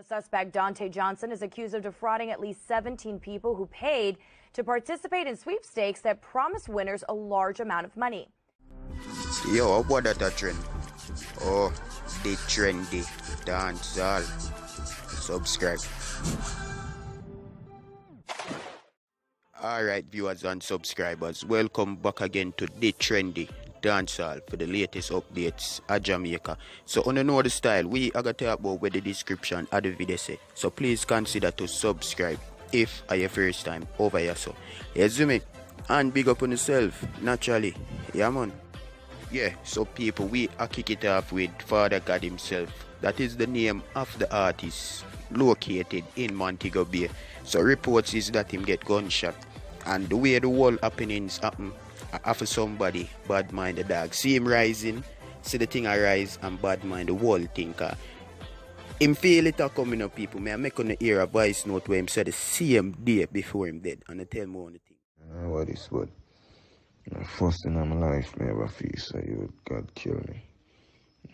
The suspect, Dante Johnson, is accused of defrauding at least 17 people who paid to participate in sweepstakes that promised winners a large amount of money. Yo, what that a trend? Oh, the trendy dancehall. Subscribe. Alright, viewers and subscribers, welcome back again to the trendy dancehall for the latest updates at Jamaica. So on the know the style, we are going to talk about where the description of the video say. So please consider to subscribe if are your first time over here. So yes, me and big up on yourself naturally. Yeah man. Yeah, so people, we are kick it off with Fada God himself. That is the name of the artist located in Montego Bay. So reports is that him get gunshot. And the way the whole happenings happen, after somebody bad mind the dog. See him rising, see the thing arise and bad mind the whole thing. Him feel it coming up, people. May I make on the hear a voice note where him said the same day before him dead. And I tell me on the thing. I know what is what. The first thing in my life, me ever feel so you God kill me.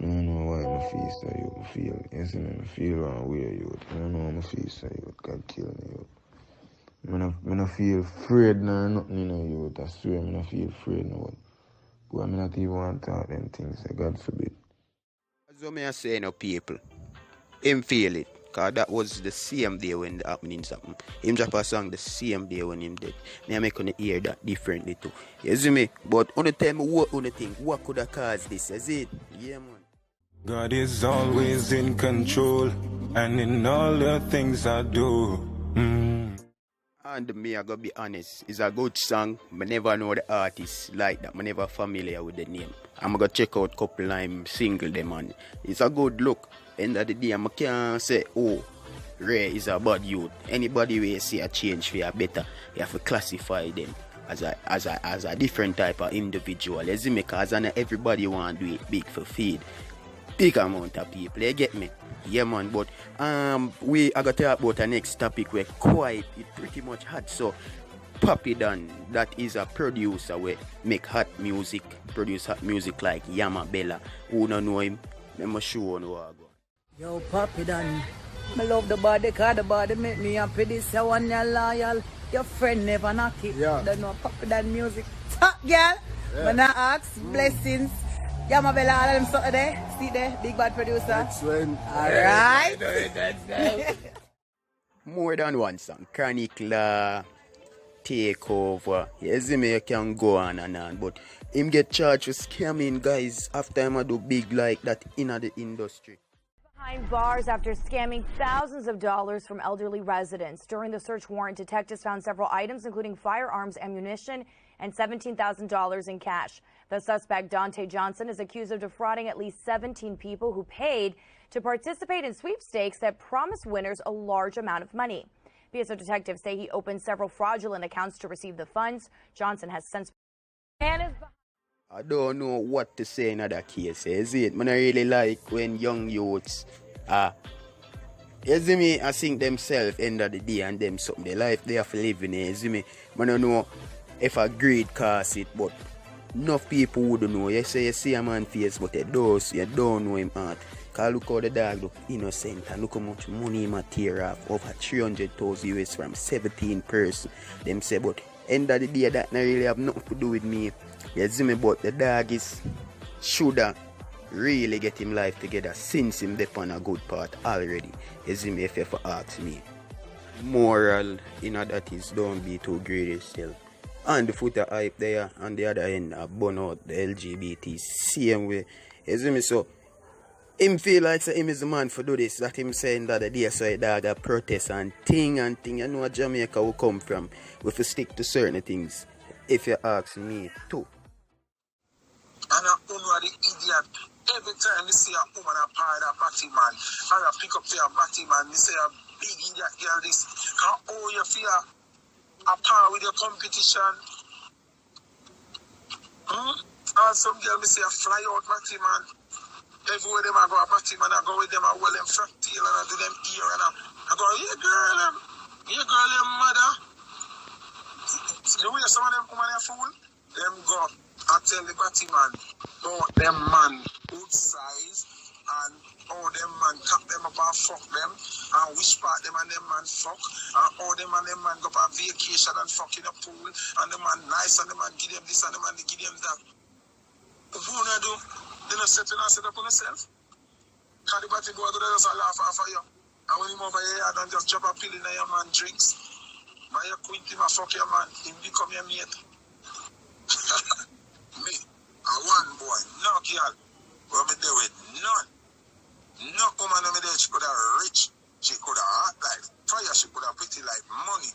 I don't know why I feel so you feel. You see me, I feel one way you. I don't know how I feel so you God kill me. You. I don't feel afraid nor nothing, you know, you. I swear, I don't feel afraid no. But I not even want to talk them things, so God forbid. As I say, no people, him feel it. Because that was the same day when the happenings happened. Him drop a song the same day when him dead. I make on hear that differently too. You see me? But on the time, what on the thing? What could have caused this? Is it? Yeah, man. God is always in control, and in all the things I do. And me, I gotta be honest, it's a good song. I never know the artist like that. I never familiar with the name. I'm gonna check out couple line single them man. It's a good look. End of the day, I can't say, oh, Ray is a bad youth. Anybody will see a change for you better, you have to classify them as a different type of individual. You see me, cause not everybody want to do it big for feed big amount of people, you get me? Yeah man, but we are going to talk about the next topic where it pretty much hot. So Papi God, that is a producer where make hot music, produce hot music like Yama Bella. Who don't know him, let me show you what I go. Yo, Papi God, I love the body, cause the body make me happy. This one you're loyal, your friend never knock it. Yeah. Don't know Papi God music. Top girl, yeah. When I ask, blessings. Yeah, my Bella, all of them something there. See there, big bad producer. That's when. Alright. More than one song. Chronic Law, Takeover. You see me, you can go on and on. But him get charged with scamming guys after him do big like that in the industry. Behind bars after scamming thousands of dollars from elderly residents. During the search warrant, detectives found several items, including firearms, ammunition, and $17,000 in cash. The suspect, Dante Johnson, is accused of defrauding at least 17 people who paid to participate in sweepstakes that promised winners a large amount of money. BSO detectives say he opened several fraudulent accounts to receive the funds. Johnson has since... I don't know what to say in other cases, is it? I really like when young youths you see me, I think themselves end of the day and them something, the life they have to live in, you see me? I don't know if a greed cause it, but enough people wouldn't know. You say you see a man face, but you don't know him heart. Cause look how the dog look innocent and look how much money he might tear off. Over 300,000 US from 17 person. Them say, but end of the day that not really have nothing to do with me. You see me, but the dog is shoulda really get him life together since him dep on a good part already. You see me, if you ever ask me. Moral in that is don't be too greedy still. And the Foota hype there on the other end burn out the LGBT same way. You see me, so him feel like so him is the man for do this, that him saying that the day so a dog a protest and thing. You know what Jamaica will come from. We have to stick to certain things. If you ask me too. And I don't know the idiot. Every time you see a woman a part of a batty man, or a pick up to a batty man, you say a big idiot girl this. How oh you feel a par with your competition? And some girl me say a fly out batty man. Everywhere them I go a batty man, I go with them, I well them fat tail and I do them ear and I go, yeah girl, mother. The way some of them women are fool, them go I tell the batty man about them man good size and all them man tap them up and fuck them, and which part them and them man fuck, and all them and them man go on vacation and fuck in a pool, and the man nice, and the man give them this, and the man give them that. What you wanna do? They not set up on yourself. Can the party boy go there just a laugh off of you? And when him over here, don't just drop a pill in your man drinks. But you quint him and fuck your man, him become your mate. Me, a one boy, no girl. What me do with none. No woman me there, she could have rich, she could have hot life, fire, she could have pretty like money.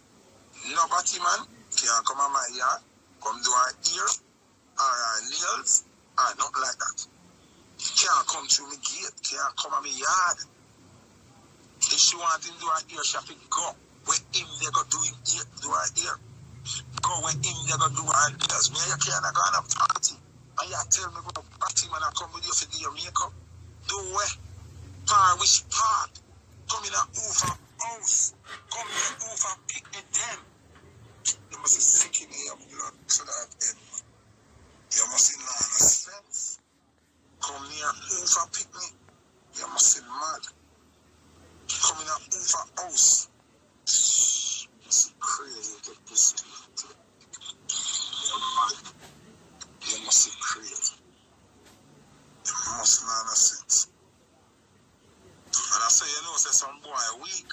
Nobody man can come on my yard, come do her ear, or her nails, or nothing like that. Can't come through me gate, can't come on me yard. If she want him to do her ear, she have to go where him they go do him ear, do her ear. Go where him they go do her nails. Me you can't go on a party. And you tell me go party man I come with you for do your makeup. Do where? Par which part? Come in a over house. Come in a over pick me them. You must be sick in your blood so that you must be not in a sense. Come near over pick me. You must be mad. Come in a over house. It's crazy to pussy. You're mad. You must be crazy. You must not in a sense. And I say, you know, say some boy weak.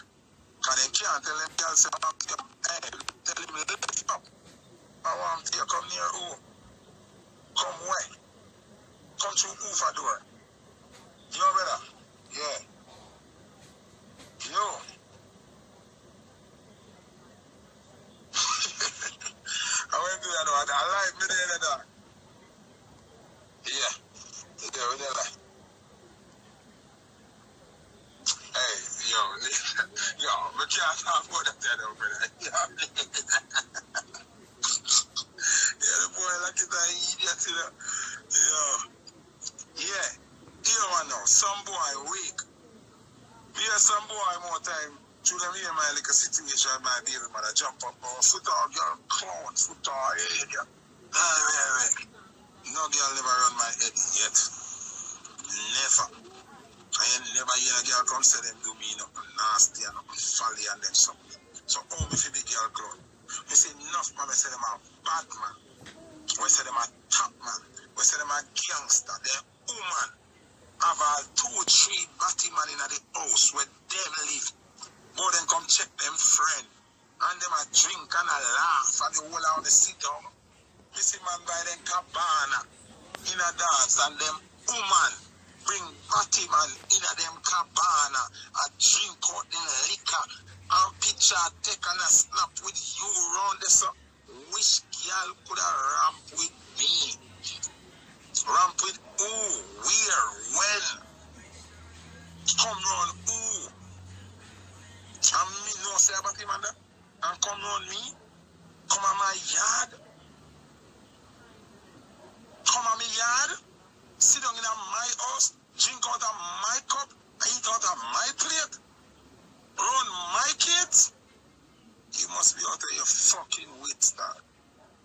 Because they can't tell them girls, say, hey, tell him lift up. I want to come near who? Come where? Come through Ufa door. You know better? Yeah. Yo. I went to that one. I like me there, that. Yeah. Yeah, we there like. Hey, yo, we can't talk about that over there. Yeah, the boy like it an idiot, you know. Yeah. You know, some boy weak. We have some boy more time. Through them here, my little situation, my baby mother jump up on Foota girl, clown, Foota area. No girl never run my head yet. Never. I ain't never hear a girl come say them do me nothing nasty and nothing folly and them something. So only for the girl clown. We say enough man, we say them a bad man. We say them a top man. We say them a gangster. They're woman. Have all 2-3 batty man in the house where them live. Go then come check them friend. And them a drink and a laugh and the whole out the sit down. We see man by them cabana in a dance and them woman bring batty man in a them cabana a drink out the liquor and picture take and a snap with you round the sun. Which girl could have ramp with me? Ramp with who? Where? When? Come round who? And me no say about him and that. And come round me? Come on my yard? Come on my yard? Sit down in my house? Drink out of my cup? Eat out of my plate? Run my kids? You must be out of your fucking wits, dog.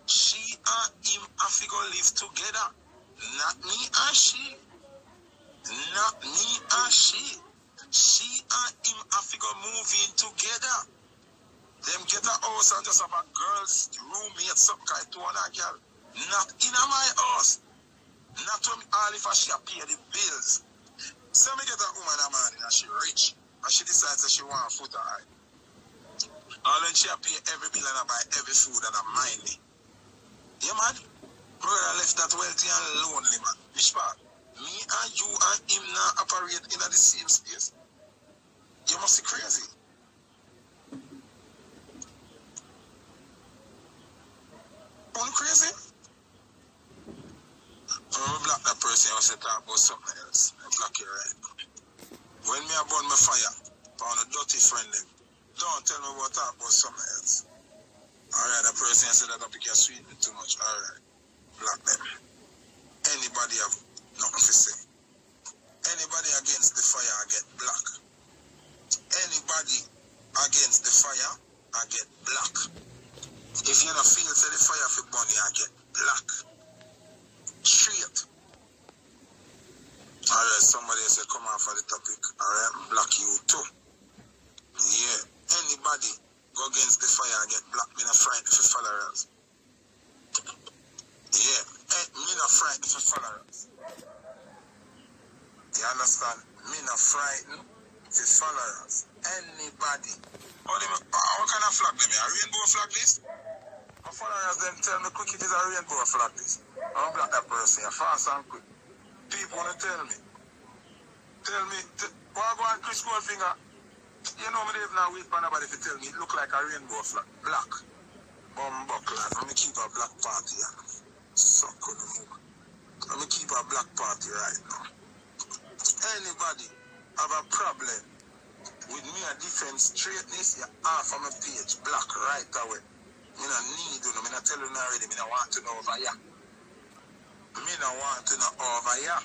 She and him have to go live together. Not me and she. Not me and she. She and him have to go move in together. Them get a house and just have a girl's roommate, some kind to one girl. Not in my house. Not when all if she pay the bills. So me get a woman a man and she rich. And she decides that she want Foota. And then she pay every bill and I buy every food and I mind me. You mad? Brother left that wealthy and lonely man. Which part? Me and you and him now operate in the same space. You must be crazy. Only crazy? When we block that person, I say talk about something else. I block you right. When me I burn my fire, on a dirty friend them, don't tell me what talk about something else. Alright, that person said that I pick your sweet too much. Alright. Block them. Anybody have nothing to say. Anybody against the fire, I get black. Anybody against the fire, I get black. If you don't feel say the fire for bunny, I get black. Straight. Alright, somebody say come on for the topic. Alright, black you too. Yeah. Anybody go against the fire and get black, me not frightened for followers. Yeah. Me not frightened for followers. You understand? Me not frightened for followers. Anybody. What kind of flag them? A rainbow flag this? My followers them tell me quick it is a rainbow flag this. I'm black that person. Fast and quick. People want to tell me. Why go on Chris Goldfinger? You know me they now wait for nobody to tell me it look like a rainbow flag. Black. Buckler. Let me keep a black party. Suck on the move. Let me keep a black party right now. Anybody have a problem with me a defense straightness, you half on my page, black right away. Me no need you, me no tell you already, me no want to know over here. Me no want to know over here.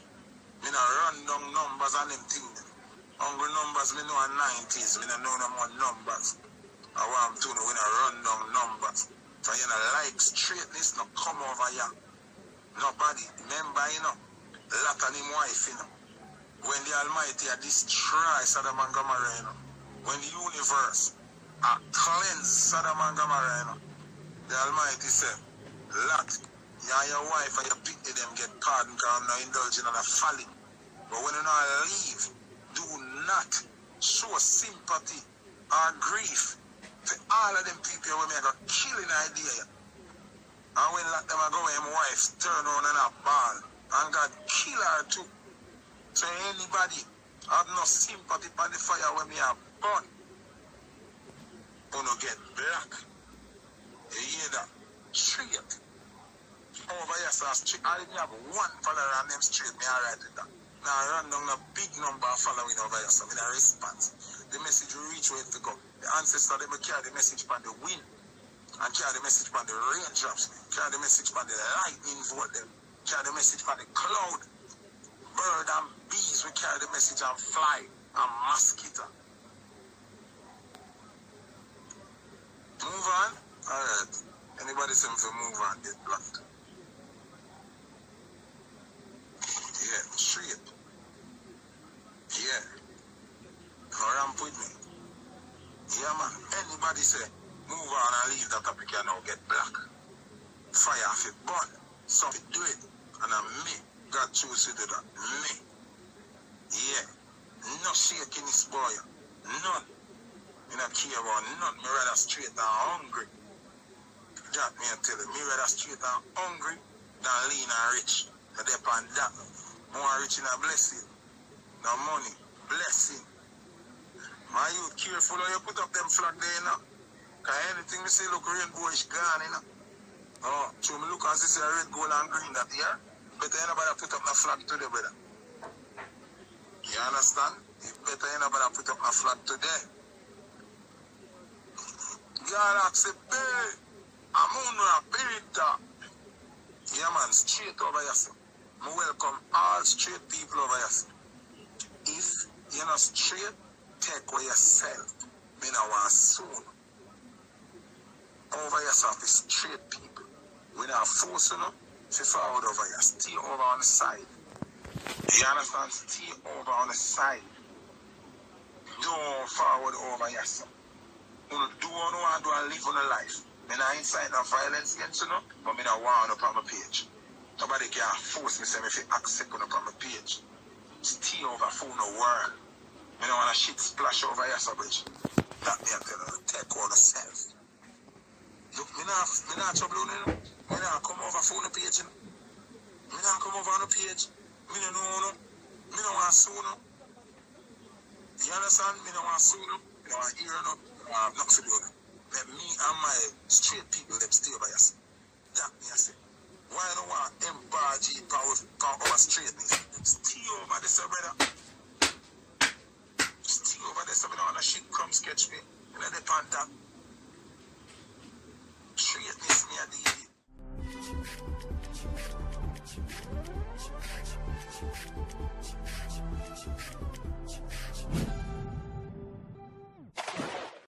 Me no run down numbers and them things. Hungry numbers, me know a 90s, me no know no more numbers. I want to know when I run down numbers. So you know like straightness, no come over here. Nobody, remember you know, lot of them wife you know. When the Almighty destroy Sodom and Gomorrah, you know, when the universe cleanse Sodom and Gomorrah, you know, the Almighty said, Lot, you and your wife and your picnic them get pardoned because I'm not indulging on a folly. But when you not leave, do not show sympathy or grief to all of them people who make a killing idea. And when let them go and my wife turn on and a ball and God kill her too. So anybody have no sympathy for the fire when me have burn, gonna get black. You hear that? Straight. Over here, so straight. I only have one follower on them straight. Me alright with that. Now I run down a big number of following over here, so me a response. The message will reach where it to go. The ancestor they carry the message from the wind, and carry the message from the raindrops, carry the message from the lightning for them, carry the message from the cloud. Bird and bees will carry the message and fly and mosquito. Move on? Alright. Anybody say to move on, get blocked. Yeah, straight. Yeah. Ramp with me. Yeah man. Anybody say move on and leave that topic and now get black. Fire off it burn. So do it. And I'm me. God choose to do that. Me. Yeah. No shaking this boy. None. Me not care about none. Me rather straight and hungry. That me tell you. Me rather straight and hungry than lean and rich. I depend on that. More rich in a blessing. No money. Blessing. My youth careful how you put up them flag there, you know. Because anything me say look rainbowish gone, you know. Oh, so me look and see red, gold and green that here. Better anybody put up my flag today, brother. You understand? Better anybody put up my flag today. God accept me. I'm on a beta. Yeah, man, straight over here, sir. I welcome all straight people over here, sir. If you're not straight, take away yourself. Me no want soon. Over yourself is straight people. We not force you know. Stay forward over here. Stay over on the side. You understand? Stay over on the side. Don't forward over here, sir. You do what you want to do and live on a life. Me not incite no violence against you, know, but me not want up on my page. Nobody can force me say me if you accept up on my page. Stay over for no world. Me don't want a shit splash over here, so bridge. That me I tell you, take on yourself. Look, me not trouble you know. Me not come over for the page, you know. Me not come over on the page. Me don't know, no. Me don't want to sue, no. You understand? Me don't want to sue, no. Me don't want to hear, no. I have nothing to do, no. Let me and my straight people, them stay over here. That me I say. Why don't want embody power straightness?